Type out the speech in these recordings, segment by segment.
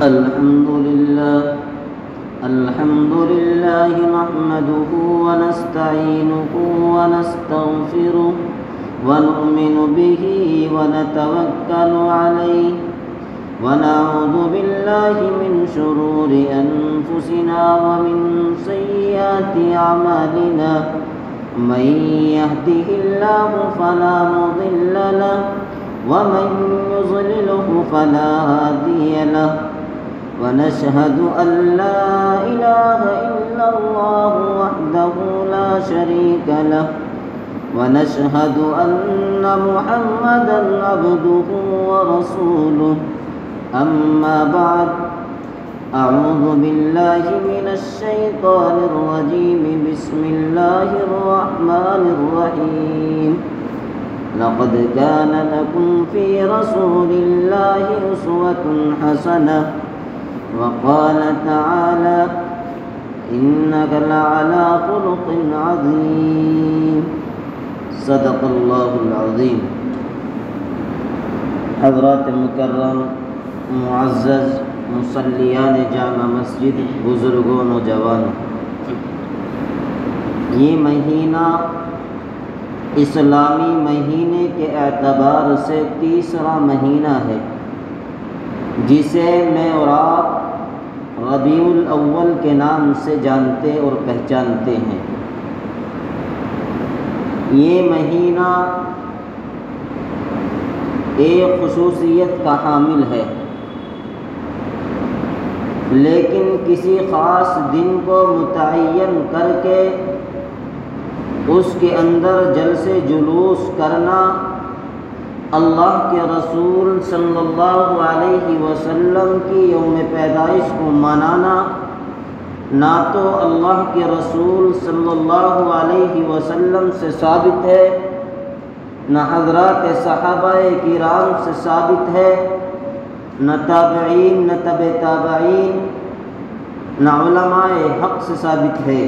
الحمد لله نحمده ونستعينه ونستغفره ونؤمن به ونتوكل عليه ونعوذ بالله من شرور أنفسنا ومن سيئات أعمالنا من يهده الله فلا مضل له ومن يضلله فلا هادي له ونشهد أن لا إله إلا الله وحده لا شريك له ونشهد أن محمدا عبده ورسوله أما بعد أعوذ بالله من الشيطان الرجيم بسم الله الرحمن الرحيم لقد كان لكم في رسول الله أسوة حسنة وقال تعالى إنك لعلى خلق عظيم صدق الله العظيم۔ حضرات مکرم، معزز مصلیان جامع مسجد، بزرگوں نوجوانوں، یہ مہینہ اسلامی مہینے کے اعتبار سے تیسرا مہینہ ہے جسے میں اور آپ ربیع الاول کے نام سے جانتے اور پہچانتے ہیں۔ یہ مہینہ ایک خصوصیت کا حامل ہے، لیکن کسی خاص دن کو متعین کر کے اس کے اندر جلسے جلوس کرنا، اللہ کے رسول صلی اللہ علیہ وسلم کی یوم پیدائش کو منانا نہ تو اللہ کے رسول صلی اللہ علیہ وسلم سے ثابت ہے، نہ حضرات صحابہ کرام سے ثابت ہے، نہ تابعین، نہ تبع تابعین، نہ علماء حق سے ثابت ہے۔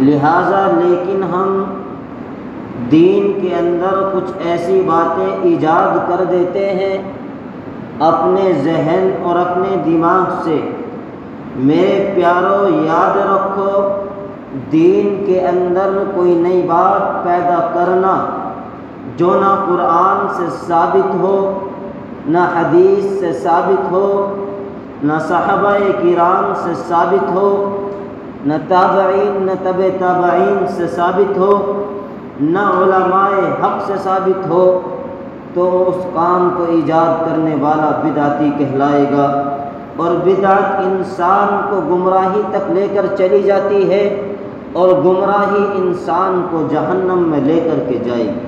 لہٰذا لیکن ہم دین کے اندر کچھ ایسی باتیں ایجاد کر دیتے ہیں اپنے ذہن اور اپنے دماغ سے۔ میرے پیارو، یاد رکھو، دین کے اندر کوئی نئی بات پیدا کرنا جو نہ قرآن سے ثابت ہو، نہ حدیث سے ثابت ہو، نہ صحابہ کرام سے ثابت ہو، نہ تابعین، نہ تبع تابعین سے ثابت ہو، نہ علماء حق سے ثابت ہو، تو اس کام کو ایجاد کرنے والا بدعتی کہلائے گا، اور بدعت انسان کو گمراہی تک لے کر چلی جاتی ہے، اور گمراہی انسان کو جہنم میں لے کر کے جائے گی۔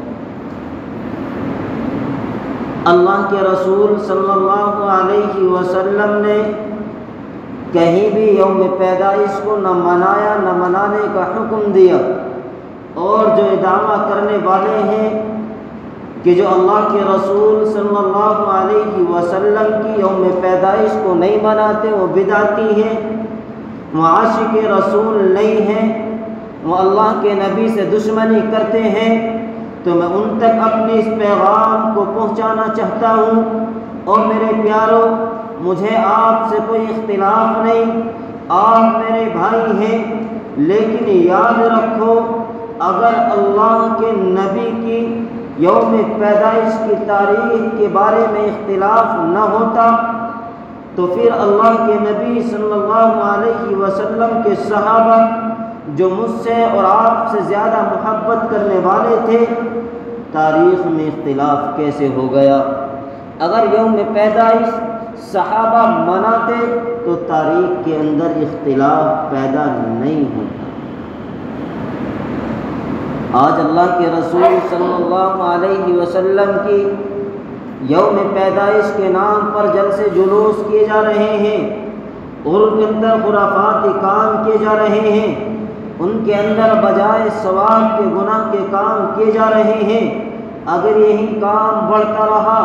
اللہ کے رسول صلی اللہ علیہ وسلم نے کہیں بھی یوم پیدائش کو نہ منایا، نہ منانے کا حکم دیا، اور جو دعویٰ کرنے والے ہیں کہ جو اللہ کے رسول صلی اللہ علیہ وسلم کی یوم پیدائش کو نہیں مناتے وہ بدعتی ہیں، وہ عاشق رسول نہیں ہیں، وہ اللہ کے نبی سے دشمنی کرتے ہیں، تو میں ان تک اپنے اس پیغام کو پہنچانا چاہتا ہوں۔ اور میرے پیارو، مجھے آپ سے کوئی اختلاف نہیں، آپ میرے بھائی ہیں، لیکن یاد رکھو اگر اللہ کے نبی کی یوم پیدائش کی تاریخ کے بارے میں اختلاف نہ ہوتا تو پھر اللہ کے نبی صلی اللہ علیہ وسلم کے صحابہ جو مجھ سے اور آپ سے زیادہ محبت کرنے والے تھے، تاریخ میں اختلاف کیسے ہو گیا؟ اگر یوم پیدائش صحابہ مناتے تو تاریخ کے اندر اختلاف پیدا نہیں ہوتا۔ آج اللہ کے رسول صلی اللہ علیہ وسلم کی یوم پیدائش کے نام پر جلسے جلوس کیے جا رہے ہیں، اور ان کے اندر خرافاتی کام کیے جا رہے ہیں، ان کے اندر بجائے ثواب کے گناہ کے کام کیے جا رہے ہیں۔ اگر یہی کام بڑھتا رہا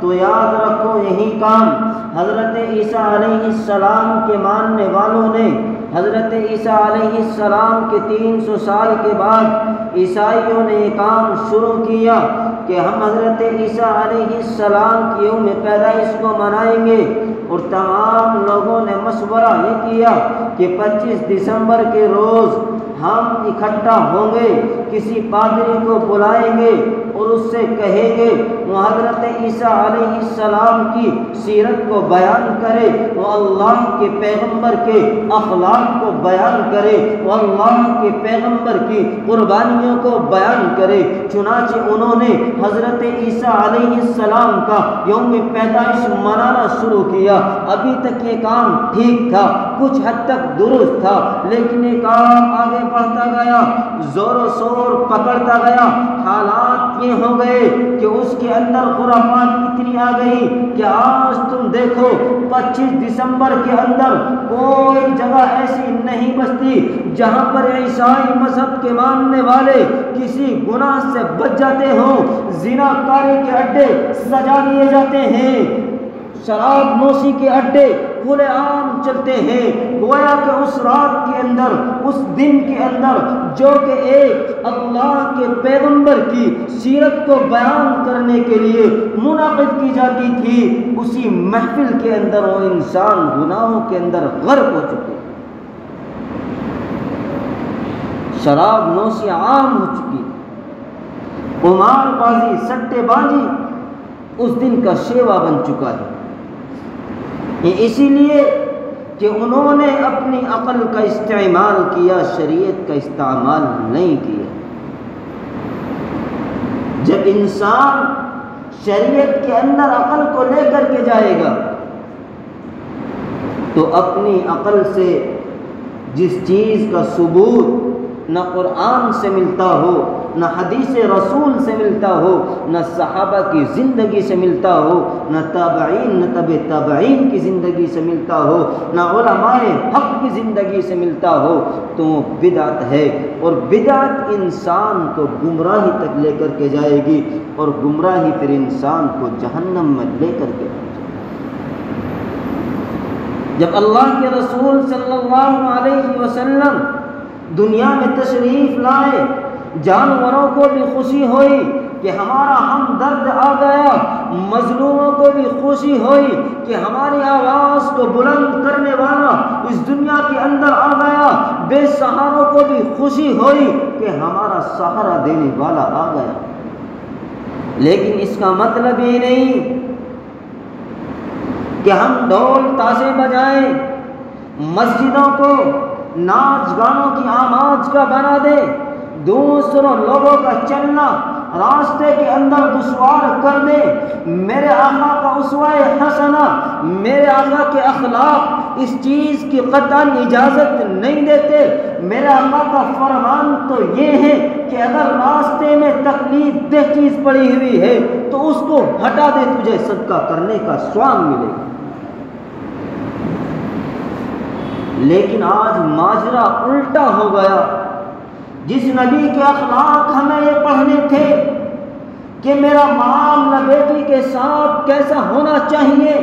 تو یاد رکھو یہی کام حضرت عیسیٰ علیہ السلام کے ماننے والوں نے حضرت عیسیٰ علیہ السلام کے 300 سال کے بعد عیسائیوں نے یہ کام شروع کیا، کہ ہم حضرت عیسیٰ علیہ السلام کی یوم پیدائش کو منائیں گے، اور تمام لوگوں نے مشورہ یہ کیا کہ 25 دسمبر کے روز ہم اکٹھا ہوں گے، کسی پادری کو بلائیں گے اور اس سے کہیں گے وہ حضرت عیسیٰ علیہ السلام کی سیرت کو بیان کرے، وہ اللہ کے پیغمبر کے اخلاق کو بیان کرے، وہ اللہ کے پیغمبر کی قربانیوں کو بیان کرے۔ چنانچہ انہوں نے حضرت عیسیٰ علیہ السلام کا یوم پیدائش منانا شروع کیا۔ ابھی تک یہ کام ٹھیک تھا، کچھ حد تک درست تھا، لیکن یہ کام آگے بڑھتا گیا، زور و شور پکڑتا گیا۔ حالات یہ ہو گئے کہ اس کے اندر خرافات اتنی آ گئی کہ آج تم دیکھو 25 دسمبر کے اندر کوئی جگہ ایسی نہیں بچتی جہاں پر عیسائی مذہب کے ماننے والے کسی گناہ سے بچ جاتے ہوں۔ زنا کاری کے اڈے سجا دیے جاتے ہیں، شراب نوشی کے اڈے کھلے عام چلتے ہیں۔ گویا کہ اس رات کے اندر، اس دن کے اندر جو کہ ایک اللہ کے پیغمبر کی سیرت کو بیان کرنے کے لیے منعقد کی جاتی تھی، اسی محفل کے اندر وہ انسان گناہوں کے اندر غرق ہو چکے، شراب نوشی عام ہو چکی، قمار بازی سٹے بازی اس دن کا شیوا بن چکا ہے۔ یہ اسی لیے کہ انہوں نے اپنی عقل کا استعمال کیا، شریعت کا استعمال نہیں کیا۔ جب انسان شریعت کے اندر عقل کو لے کر کے جائے گا تو اپنی عقل سے جس چیز کا ثبوت نہ قرآن سے ملتا ہو، نہ حدیث رسول سے ملتا ہو، نہ صحابہ کی زندگی سے ملتا ہو، نہ تابعین نہ تبع تابعین کی زندگی سے ملتا ہو، نہ علماء حق کی زندگی سے ملتا ہو، تو وہ بدعت ہے، اور بدعت انسان کو گمراہی تک لے کر کے جائے گی، اور گمراہی پھر انسان کو جہنم میں لے کر کے جائے گی۔ جب اللہ کے رسول صلی اللہ علیہ وسلم دنیا میں تشریف لائے، جانوروں کو بھی خوشی ہوئی کہ ہمارا ہمدرد آ گیا، مظلوموں کو بھی خوشی ہوئی کہ ہماری آواز کو بلند کرنے والا اس دنیا کے اندر آ گیا، بے سہاروں کو بھی خوشی ہوئی کہ ہمارا سہارا دینے والا آ گیا۔ لیکن اس کا مطلب یہ نہیں کہ ہم ڈھول تاشے بجائیں، مسجدوں کو ناچ گانوں کی آماج کا بنا دے، دوسروں لوگوں کا چلنا راستے کے اندر دشوار کر دے۔ میرے آقا کا اسوہ حسنہ، میرے آقا کے اخلاق اس چیز کی قطعاً اجازت نہیں دیتے۔ میرے آقا کا فرمان تو یہ ہے کہ اگر راستے میں تکلیف دہ چیز پڑی ہوئی ہے تو اس کو ہٹا دے، تجھے صدقہ کرنے کا ثواب ملے گا۔ لیکن آج ماجرا الٹا ہو گیا۔ جس نبی کے اخلاق ہمیں یہ پڑھنے تھے کہ میرا معاملہ بیٹی کے ساتھ کیسا ہونا چاہیے،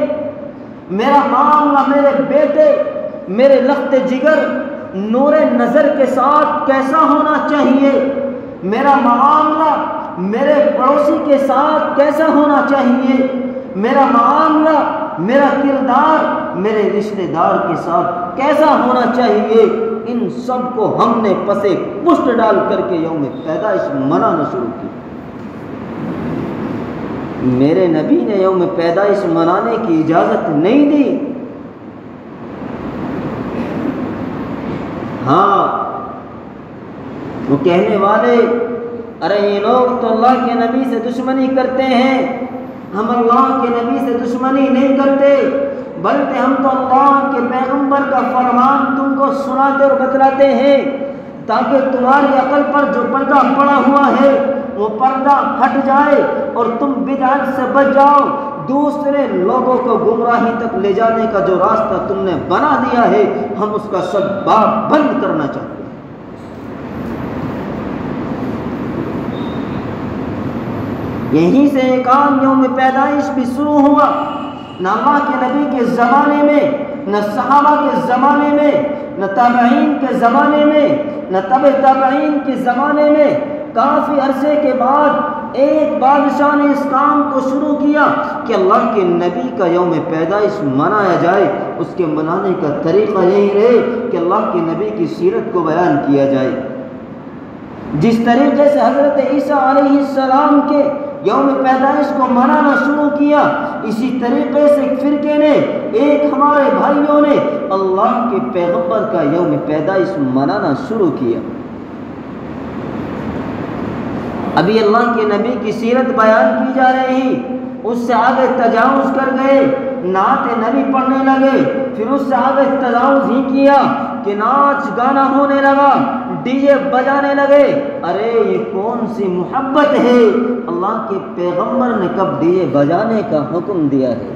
میرا معاملہ میرے بیٹے، میرے لخت جگر، نور نظر کے ساتھ کیسا ہونا چاہیے، میرا معاملہ میرے پڑوسی کے ساتھ کیسا ہونا چاہیے، میرا معاملہ، میرا کردار میرے رشتہ دار کے ساتھ کیسا ہونا چاہیے، ان سب کو ہم نے پسے پشت ڈال کر کے یوم پیدائش منانا شروع کی۔ میرے نبی نے یوم پیدائش منانے کی اجازت نہیں دی۔ ہاں، وہ کہنے والے ارے یہ لوگ تو اللہ کے نبی سے دشمنی کرتے ہیں، ہم اللہ کے نبی سے دشمنی نہیں کرتے، بلکہ ہم تو اللہ کے پیغمبر کا فرمان تم کو سناتے اور بتلاتے ہیں تاکہ تمہاری عقل پر جو پردہ پڑا ہوا ہے وہ پردہ ہٹ جائے اور تم بدعت سے بچ جاؤ۔ دوسرے لوگوں کو گمراہی تک لے جانے کا جو راستہ تم نے بنا دیا ہے، ہم اس کا سب باب بند کرنا چاہتے ہیں۔ یہیں سے ایک عام یوم پیدائش بھی شروع ہوا۔ نہ اللہ کے نبی کے زمانے میں، نہ صحابہ کے زمانے میں، نہ تابعین کے زمانے میں، نہ تبع تابعین کے زمانے میں، کافی عرصے کے بعد ایک بادشاہ نے اس کام کو شروع کیا کہ اللہ کے نبی کا یوم پیدائش منایا جائے، اس کے منانے کا طریقہ یہی رہے کہ اللہ کے نبی کی سیرت کو بیان کیا جائے۔ جس طریقے سے حضرت عیسیٰ علیہ السلام کے یوم پیدائش کو منانا شروع کیا، اسی طریقے سے ایک فرقے نے، ایک ہمارے بھائیوں نے اللہ کے پیغمبر کا یوم پیدائش منانا شروع کیا۔ ابھی اللہ کے نبی کی سیرت بیان کی جا رہی، اس سے آگے تجاوز کر گئے، نعت نبی پڑھنے لگے، پھر اس سے آگے تجاوز ہی کیا کہ ناچ گانا ہونے لگا، ڈی جے بجانے لگے۔ ارے یہ کون سی محبت ہے؟ اللہ کے پیغمبر نے کب ڈی جے بجانے کا حکم دیا ہے؟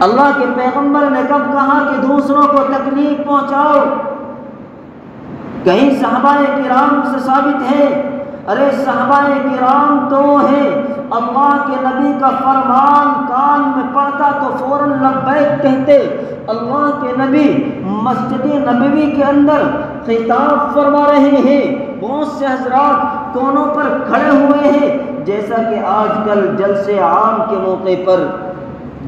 اللہ کے پیغمبر نے کب کہا کہ دوسروں کو تکلیف پہنچاؤ؟ کہیں صحابہ کرام سے ثابت ہے؟ ارے صحابہ کرام تو ہیں، اللہ کے نبی کا فرمان کان میں پڑتا تو فوراً لبیک کہتے۔ اللہ کے نبی مسجد نبوی کے اندر خطاب فرما رہے ہیں، بہت سے حضرات کونوں پر کھڑے ہوئے ہیں، جیسا کہ آج کل جلسے عام کے موقع پر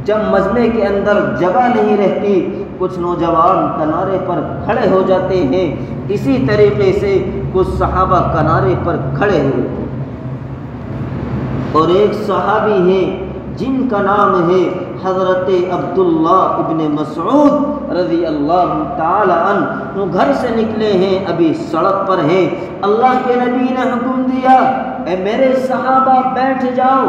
جب مجمع کے اندر جگہ نہیں رہتی، کچھ نوجوان کنارے پر کھڑے ہو جاتے ہیں، اسی طریقے سے کچھ صحابہ کنارے پر کھڑے ہوئے اور ایک صحابی ہیں جن کا نام ہے حضرت عبداللہ ابن مسعود رضی اللہ تعالی عنہ، وہ گھر سے نکلے ہیں، ابھی سڑک پر ہیں، اللہ کے نبی نے حکم دیا اے میرے صحابہ بیٹھ جاؤ۔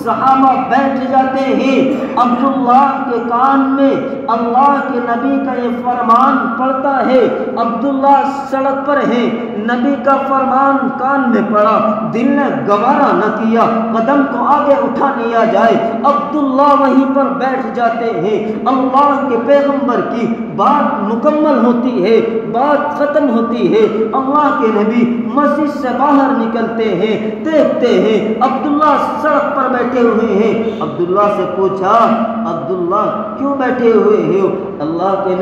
صحابہ بیٹھ جاتے ہیں، عبداللہ کے کان میں اللہ کے نبی کا یہ فرمان پڑتا ہے، عبداللہ سڑک پر ہیں، نبی کا فرمان کان میں پڑا، دل نے گوارا نہ کیا قدم کو آگے اٹھا لیا جائے، عبداللہ وہیں پر بیٹھ جاتے ہیں۔ اللہ کے پیغمبر کی بات مکمل ہوتی ہے، بات ختم ہوتی ہے، اللہ کے نبی مسجد سے باہر نکلتے ہیں، دیکھتے ہیں عبداللہ سڑک پر بیٹھے ہوئے ہیں۔ عبداللہ سے پوچھا عبداللہ کیوں بیٹھے ہوئے ہو؟ اللہ کے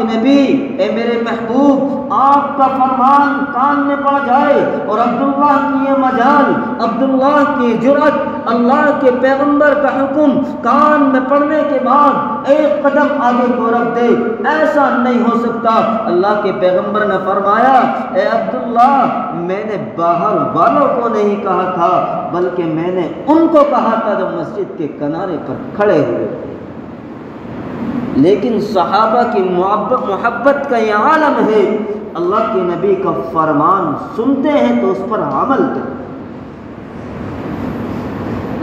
نبی اے میرے محبوب آپ کا فرمان کان میں پڑ جائے، اور عبداللہ کی یہ مجال، عبداللہ کی جرأت، اللہ کے پیغمبر کا حکم کان میں پڑنے کے بعد ایک قدم آگے کو رکھ دے، ایسا نہیں ہو سکتا۔ اللہ کے پیغمبر نے فرمایا اے عبداللہ میں نے باہر والوں کو نہیں کہا تھا، بلکہ میں نے ان کو کہا تھا جو مسجد کے کنارے پر کھڑے ہوئے۔ لیکن صحابہ کی محبت کا یہ عالم ہے، اللہ کے نبی کا فرمان سنتے ہیں تو اس پر عمل کرتے۔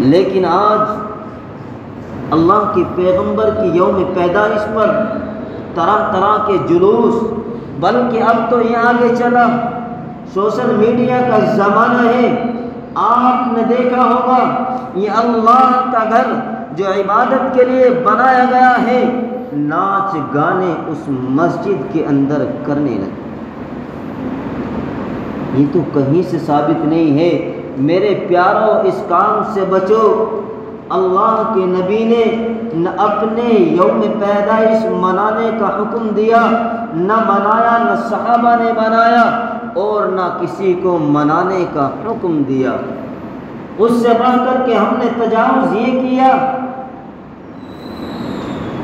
لیکن آج اللہ کے پیغمبر کی یوم پیدائش پر طرح طرح کے جلوس، بلکہ اب تو یہ آگے چلا سوشل میڈیا کا زمانہ ہے، آپ نے دیکھا ہوگا یہ اللہ کا گھر جو عبادت کے لیے بنایا گیا ہے، ناچ گانے اس مسجد کے اندر کرنے لگے۔ یہ تو کہیں سے ثابت نہیں ہے۔ میرے پیارو اس کام سے بچو۔ اللہ کے نبی نے نہ اپنے یوم پیدائش منانے کا حکم دیا، نہ منایا، نہ صحابہ نے منایا، اور نہ کسی کو منانے کا حکم دیا۔ اس سے بڑھ کر کے ہم نے تجاوز یہ کیا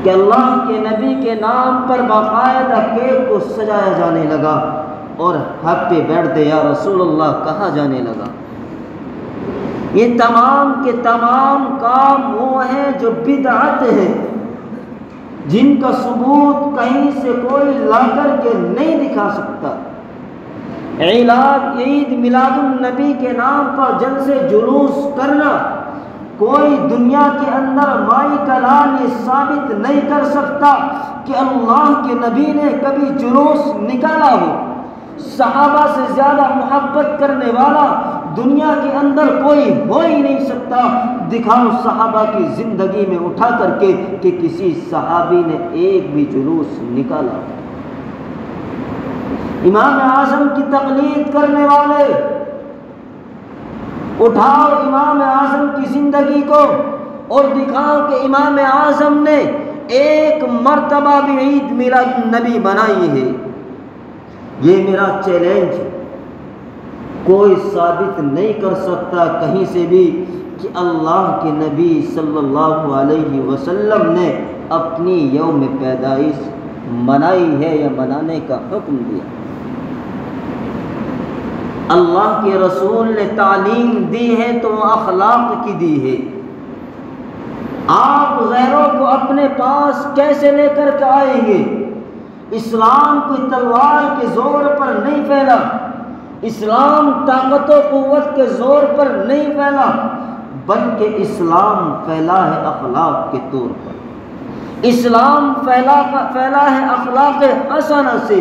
کہ اللہ کے نبی کے نام پر باقاعدہ کیک کو سجایا جانے لگا اور ہیپی برتھ ڈے یا رسول اللہ کہا جانے لگا۔ یہ تمام کے تمام کام وہ ہیں جو بدعت ہیں، جن کا ثبوت کہیں سے کوئی لا کر کے نہیں دکھا سکتا۔ عید میلاد النبی کے نام پر جلسے جلوس کرنا، کوئی دنیا کے اندر مائی کلام یہ ثابت نہیں کر سکتا کہ اللہ کے نبی نے کبھی جلوس نکالا ہو۔ صحابہ سے زیادہ محبت کرنے والا دنیا کے اندر کوئی ہو ہی نہیں سکتا۔ دکھاؤ صحابہ کی زندگی میں اٹھا کر کے کہ کسی صحابی نے ایک بھی جلوس نکالا۔ امام اعظم کی تقلید کرنے والے، اٹھاؤ امام اعظم کی زندگی کو اور دکھاؤ کہ امام اعظم نے ایک مرتبہ بھی عید میلاد النبی بنائی ہے۔ یہ میرا چیلنج ہے۔ کوئی ثابت نہیں کر سکتا کہیں سے بھی کہ اللہ کے نبی صلی اللہ علیہ وسلم نے اپنی یوم پیدائش منائی ہے یا منانے کا حکم دیا۔ اللہ کے رسول نے تعلیم دی ہے تو وہ اخلاق کی دی ہے۔ آپ غیروں کو اپنے پاس کیسے لے کر کے آئیں گے؟ اسلام کوئی تلوار کے زور پر نہیں پھیلا، اسلام طاقت و قوت کے زور پر نہیں پھیلا، بلکہ اسلام پھیلا ہے اخلاق کے طور پر۔ اسلام پھیلا ہے اخلاق حسنہ سے۔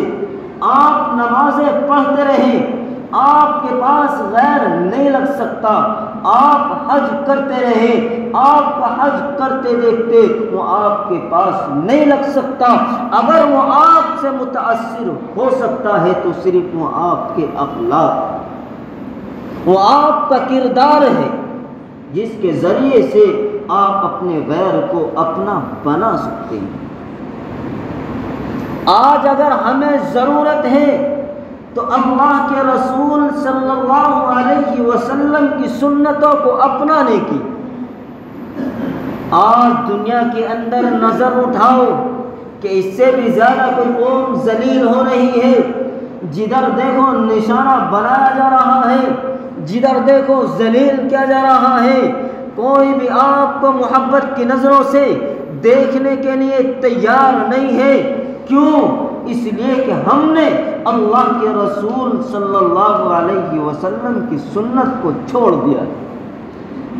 آپ نمازیں پڑھتے رہیں، آپ کے پاس غیر نہیں لگ سکتا۔ آپ حج کرتے رہے، آپ کا حج کرتے دیکھتے وہ آپ کے پاس نہیں لگ سکتا۔ اگر وہ آپ سے متاثر ہو سکتا ہے تو صرف وہ آپ کے اخلاق، وہ آپ کا کردار ہے جس کے ذریعے سے آپ اپنے غیر کو اپنا بنا سکتے ہیں۔ آج اگر ہمیں ضرورت ہے تو اللہ کے رسول صلی اللہ علیہ وسلم کی سنتوں کو اپنانے کی۔ آج دنیا کے اندر نظر اٹھاؤ کہ اس سے بھی زیادہ کوئی قوم ذلیل ہو رہی ہے۔ جدھر دیکھو نشانہ بنایا جا رہا ہے، جدھر دیکھو ذلیل کیا جا رہا ہے۔ کوئی بھی آپ کو محبت کی نظروں سے دیکھنے کے لیے تیار نہیں ہے۔ کیوں؟ اس لیے کہ ہم نے اللہ کے رسول صلی اللہ علیہ وسلم کی سنت کو چھوڑ دیا۔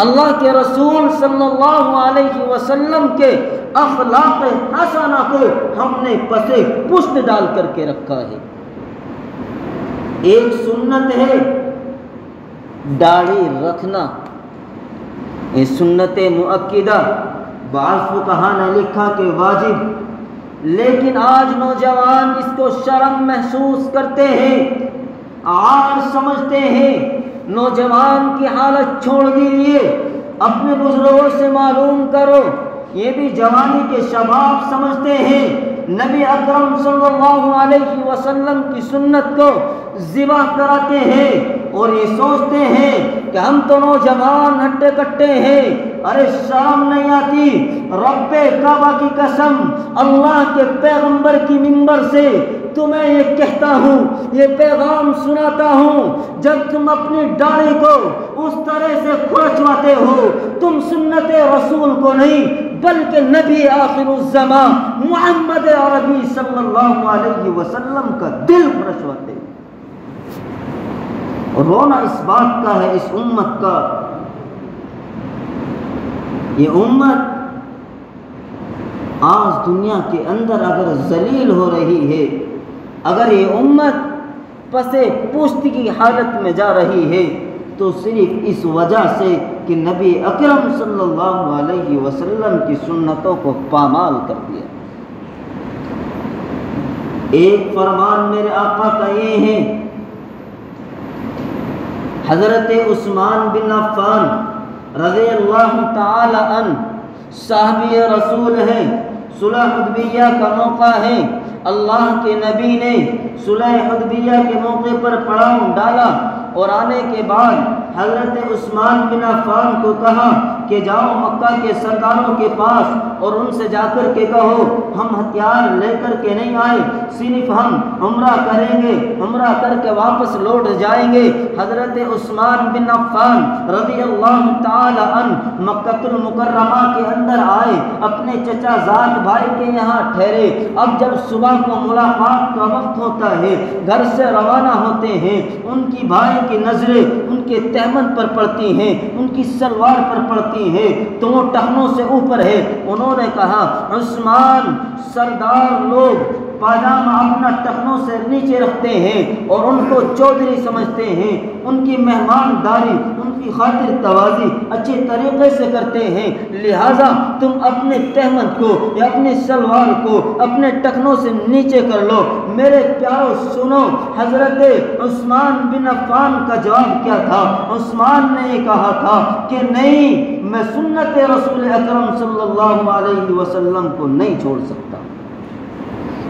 اللہ کے رسول صلی اللہ علیہ وسلم کے اخلاق حسنہ کو ہم نے پسے پشت ڈال کر کے رکھا ہے۔ ایک سنت ہے داڑھی رکھنا، یہ سنت مؤکدہ، بعض فقہاء نے لکھا کہ واجب، لیکن آج نوجوان اس کو شرم محسوس کرتے ہیں، عار سمجھتے ہیں۔ نوجوان کی حالت چھوڑ دیجیے، اپنے بزرگوں سے معلوم کرو، یہ بھی جوانی کے شباب سمجھتے ہیں۔ نبی اکرم صلی اللہ علیہ وسلم کی سنت کو ذبح کراتے ہیں اور یہ سوچتے ہیں کہ ہم تو نوجوان ہٹے کٹے ہیں، ارے شرم نہیں آتی؟ رب کعبہ کی قسم، اللہ کے پیغمبر کی منبر سے تمہیں یہ کہتا ہوں، یہ پیغام سناتا ہوں، جب تم اپنی داڑھی کو اس طرح سے کھرچواتے ہو، تم سنت رسول کو نہیں بلکہ نبی آخر الزمان محمد عربی صلی اللہ علیہ وسلم کا دل کھرچواتے ہو۔ رونا اس بات کا ہے، اس امت کا، یہ امت آج دنیا کے اندر اگر ذلیل ہو رہی ہے، اگر یہ امت پسے پشت کی حالت میں جا رہی ہے تو صرف اس وجہ سے کہ نبی اکرم صلی اللہ علیہ وسلم کی سنتوں کو پامال کر دیا۔ ایک فرمان میرے آقا کا یہ ہے، حضرت عثمان بن عفان رضی اللہ تعالی عنہ صحابی رسول ہیں، صلح حدیبیہ کا موقع ہے، اللہ کے نبی نے صلح حدیبیہ کے موقع پر پڑاؤ ڈالا اور آنے کے بعد حضرت عثمان بن عفان کو کہا کہ جاؤ مکہ کے سرداروں کے پاس اور ان سے جا کر کے کہو ہم ہتھیار لے کر کے نہیں آئے، صرف ہم عمرہ کریں گے، عمرہ کر کے واپس لوٹ جائیں گے۔ حضرت عثمان بن عفان رضی اللہ تعالی عنہ مکہ المکرمہ کے اندر آئے، اپنے چچا زاد بھائی کے یہاں ٹھہرے۔ اب جب صبح کو ملاقات کا وقت ہوتا ہے، گھر سے روانہ ہوتے ہیں، ان کی بھائی کی نظریں ان کے تہمن پر پڑتی ہیں، ان کی سلوار پر پڑتی ہیں تو وہ ٹخنوں سے اوپر ہے۔ انہوں نے کہا عثمان، سردار لوگ پاجامہ اپنا ٹخنوں سے نیچے رکھتے ہیں اور ان کو چودھری سمجھتے ہیں، ان کی مہمانداری، ان کی خاطر توازی اچھے طریقے سے کرتے ہیں، لہٰذا تم اپنے تہمن کو یا اپنی سلوار کو اپنے ٹخنوں سے نیچے کر لو۔ میرے پیارو سنو، حضرت عثمان بن عفان کا جواب کیا تھا؟ عثمان نے یہ کہا تھا کہ نہیں، میں سنت رسول اکرم صلی اللہ علیہ وسلم کو نہیں چھوڑ سکتا۔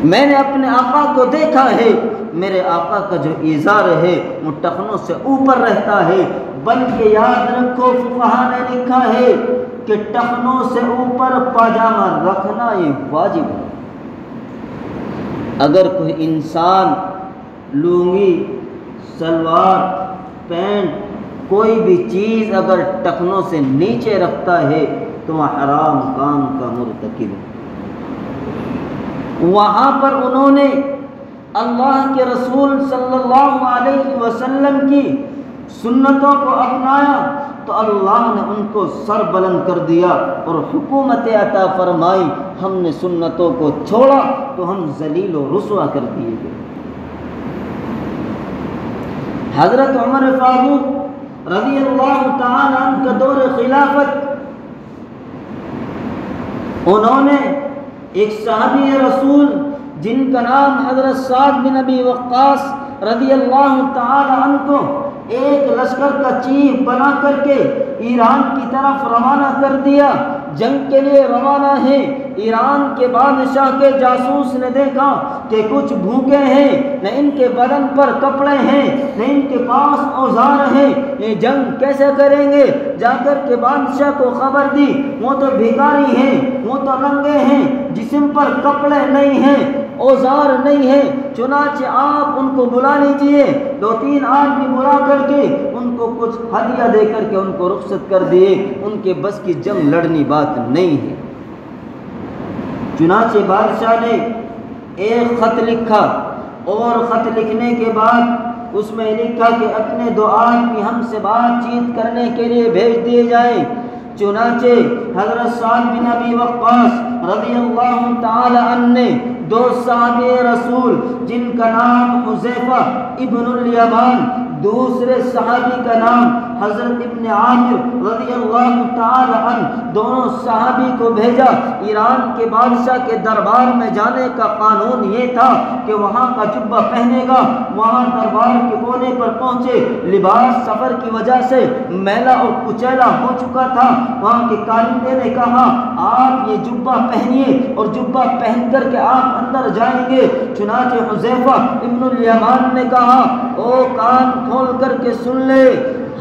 میں نے اپنے آقا کو دیکھا ہے میرے آقا کا جو ازار ہے وہ ٹخنوں سے اوپر رہتا ہے، بلکہ یاد رکھو فقہا نے لکھا ہے کہ ٹخنوں سے اوپر پاجامہ رکھنا یہ واجب ہے۔ اگر کوئی انسان لنگی، سلوار، پینٹ، کوئی بھی چیز اگر ٹخنوں سے نیچے رکھتا ہے تو وہ حرام کام کا مرتکب ہے۔ وہاں پر انہوں نے اللہ کے رسول صلی اللہ علیہ وسلم کی سنتوں کو اپنایا تو اللہ نے ان کو سر بلند کر دیا اور حکومت عطا فرمائی۔ ہم نے سنتوں کو چھوڑا تو ہم ذلیل و رسوا کر دیے گئے۔ حضرت عمر فاروق رضی اللہ تعالی عنہ کا دور خلافت، انہوں نے ایک صحابی رسول جن کا نام حضرت سعد بن ابی وقاص رضی اللہ تعالی عنہ کو ایک لشکر کا چیف بنا کر کے ایران کی طرف روانہ کر دیا، جنگ کے لیے روانہ ہے۔ ایران کے بادشاہ کے جاسوس نے دیکھا کہ کچھ بھوکے ہیں، نہ ان کے بدن پر کپڑے ہیں، نہ ان کے پاس اوزار ہیں، یہ جنگ کیسے کریں گے؟ جا کر کے بادشاہ کو خبر دی، وہ تو بھکاری ہیں، وہ تو ننگے ہیں، جسم پر کپڑے نہیں ہیں، اوزار نہیں ہے، چنانچہ آپ ان کو بلا لیجئے۔ 2-3 آدمی بلا کر کے ان کو کچھ ہدیہ دے کر کے ان کو رخصت کر دیے، ان کے بس کی جنگ لڑنی بات نہیں ہے۔ چنانچہ بادشاہ نے ایک خط لکھا، اور خط لکھنے کے بعد اس میں لکھا کہ اپنے 2 آدمی ہم سے بات چیت کرنے کے لیے بھیج دیے جائیں۔ چنانچہ حضرت سعد بن ابی وقاص رضی اللہ تعالی عنہ نے 2 صحابی رسول جن کا نام حذیفہ ابن الیمان، دوسرے صحابی کا نام حضرت ابن عامر رضی اللہ تعالی عنہ، دونوں صحابی کو بھیجا۔ ایران کے بادشاہ کے دربار میں جانے کا قانون یہ تھا کہ وہاں کا جبہ پہنے گا۔ وہاں دربار کے کونے پر پہنچے، لباس سفر کی وجہ سے میلا اور کچیلا ہو چکا تھا۔ وہاں کے کارندے نے کہا آپ یہ جبہ پہنیے، اور جبہ پہن کر کے آپ اندر جائیں گے۔ چنانچہ حذیفہ ابن الیمان نے کہا او کان کھول کر کے سن لے،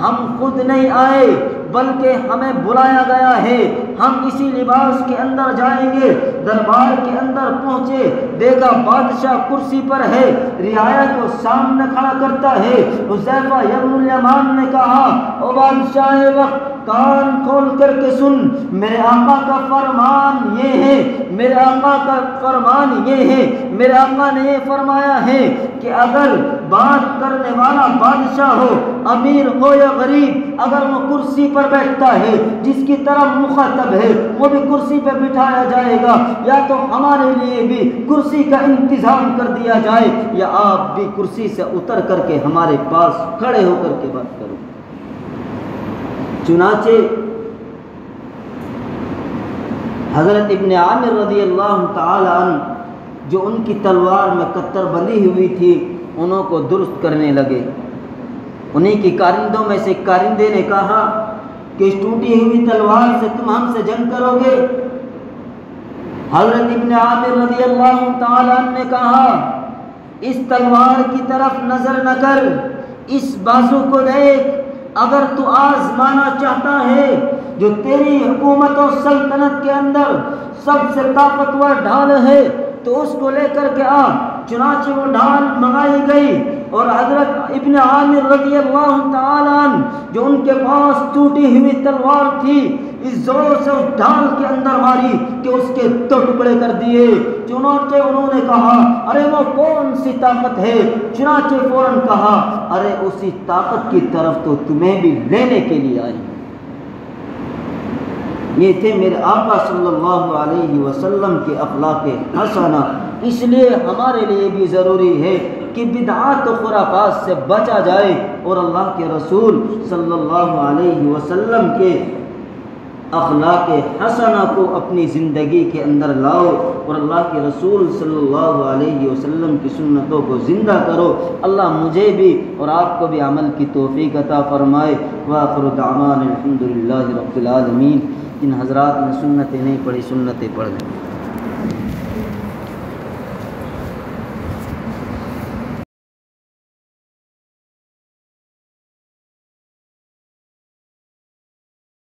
ہم خود نہیں آئے بلکہ ہمیں بلایا گیا ہے، ہم اسی لباس کے اندر جائیں گے۔ دربار کے اندر پہنچے، دیکھا بادشاہ کرسی پر ہے، رعایا کو سامنے کھڑا کرتا ہے۔ حذیفہ ابن الیمان نے کہا او بادشاہ وقت کان کھول کر کے سن، میرے آقا کا فرمان یہ ہے، میرے آقا کا فرمان یہ ہے، میرے آقا نے یہ فرمایا ہے کہ اگر بات کرنے والا بادشاہ ہو، امیر ہو یا غریب، اگر وہ کرسی پر بیٹھتا ہے جس کی طرف مخاطب ہے وہ بھی کرسی پر بٹھایا جائے گا، یا تو ہمارے لیے بھی کرسی کا انتظام کر دیا جائے، یا آپ بھی کرسی سے اتر کر کے ہمارے پاس کھڑے ہو کر کے بات کرو۔ چنانچہ حضرت ابن عامر رضی اللہ تعالی عنہ جو ان کی تلوار میں قطر بندھی ہوئی تھی انہوں کو درست کرنے لگے۔ انہیں کی کارندوں میں سے کارندے نے کہا کہ اس ٹوٹی ہوئی تلوار سے تم ہم سے جنگ کرو گے؟ حضرت ابن عامر رضی اللہ تعالی عنہ نے کہا اس تلوار کی طرف نظر نہ کر، اس بازو کو دیکھ، اگر تو آزمانا چاہتا ہے جو تیری حکومت و سلطنت کے اندر سب سے طاقتور ڈھال ہے تو اس کو لے کر کے آ۔ چنانچہ وہ ڈھال منگائی گئی، اور حضرت ابن عامر رضی اللہ تعالی عنہ جو ان کے پاس ٹوٹی ہوئی تلوار تھی اس زور سے اس ڈھال کے اندر ماری کہ اس کے 2 ٹکڑے کر دیے۔ چنانچہ انہوں نے کہا ارے وہ کون سی طاقت ہے؟ چنانچہ فوراً کہا ارے اسی طاقت کی طرف تو تمہیں بھی لینے کے لیے آئی۔ یہ تھے میرے آقا صلی اللہ علیہ وسلم کے اخلاق حسنہ۔ اس لیے ہمارے لیے بھی ضروری ہے کہ بدعات و خرافات سے بچا جائے اور اللہ کے رسول صلی اللہ علیہ وسلم کے اخلاق حسنہ کو اپنی زندگی کے اندر لاؤ، اور اللہ کے رسول صلی اللہ علیہ وسلم کی سنتوں کو زندہ کرو۔ اللہ مجھے بھی اور آپ کو بھی عمل کی توفیق عطا فرمائے۔ وآخر دعوانا الحمدللہ رب العالمین۔ جن حضرات نے سنتیں نہیں پڑھی سنتیں پڑھ لیں۔